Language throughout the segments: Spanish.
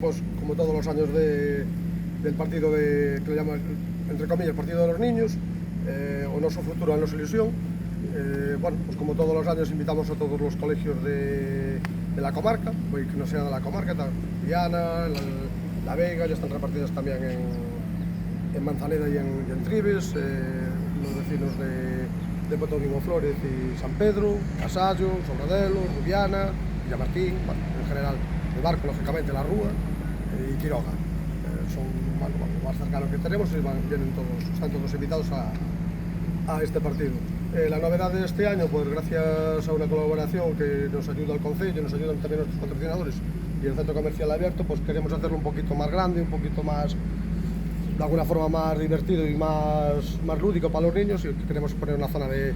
Pues como todos los años del partido que le llaman, entre comillas, partido de los niños, o noso futuro a nosa ilusión. Bueno, pues como todos los años invitamos a todos los colegios de la comarca, que no sea de la comarca, Viana, La Vega, ya están repartidas también en Manzaneda y en Tribes, los vecinos de Potomimo Flórez y San Pedro, Casallo, Sobradelo, Rubiana, Villamartín, bueno, en general el Barco, lógicamente, La Rúa y Quiroga. Son lo más cercano que tenemos y están todos invitados a este partido. La novedad de este año, pues gracias a una colaboración que nos ayuda el Concello, nos ayudan también nuestros patrocinadores y el Centro Comercial Abierto, pues queremos hacerlo un poquito más grande, un poquito más, de alguna forma más divertido y más lúdico para los niños, y queremos poner una zona de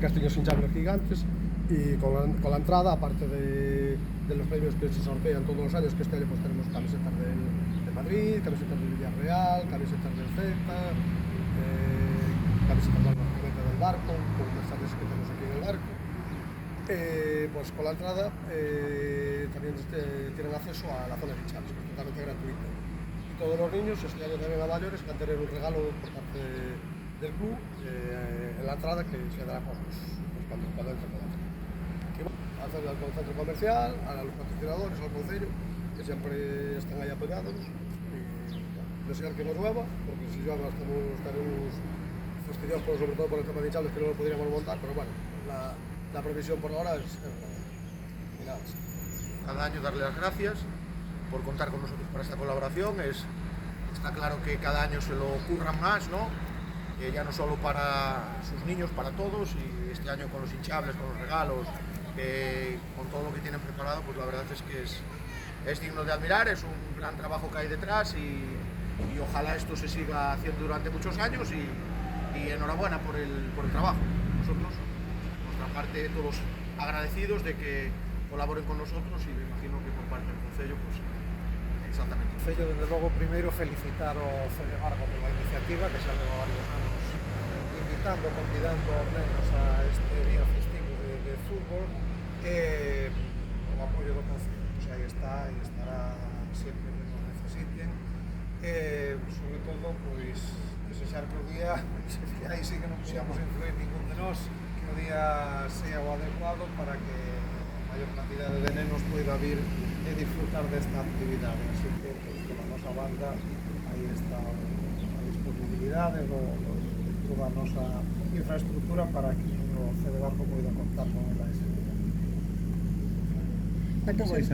castillos hinchables gigantes y con la entrada, aparte de los premios que se sortean todos los años, que este año pues tenemos camisetas de Madrid, camisetas del Villarreal, camisetas del Celta, camisetas del Barco, con mensajes que tenemos aquí en el Barco. Pues con la entrada también tienen acceso a la zona de hinchables, que es totalmente gratuita. Y todos los niños, este año también a mayores, van a tener un regalo por parte del club en la entrada, que se dará pues, cuando entren con la entrada. Al centro comercial, a los patrocinadores, al Concello, que siempre están ahí apoyados, y desear que no llueva, porque si llueva estaremos fastidiados, sobre todo por el tema de hinchables, que no lo podríamos montar, pero bueno, la previsión por ahora es nada. Cada año darle las gracias por contar con nosotros para esta colaboración. Está claro que cada año se lo curran más, ¿no? Ya no solo para sus niños, para todos, y este año con los hinchables, con los regalos, con todo lo que tienen preparado, pues la verdad es que es digno de admirar, es un gran trabajo que hay detrás y ojalá esto se siga haciendo durante muchos años y enhorabuena por el trabajo. Nosotros, por nuestra parte, todos agradecidos de que colaboren con nosotros y me imagino que por parte del Concello, pues exactamente. Concello, desde logo, primeiro felicitar ao Cedebarco pola iniciativa que xa leva varios anos convidando aos nenos a este día festivo de fútbol, e o apoio do Concello, pois aí está e estará sempre que nos necesiten, sobre todo, pois, desexar que o día, aí sí que non podíamos influir ningún de nós, que o día sea o adecuado para que a maior cantidade de nenos poida vir e disfrutar desta actividade, así que pola nosa banda aí está a disponibilidade toda a nosa infraestructura para que o Cedebarco poida contar con ela ese día. A que vais a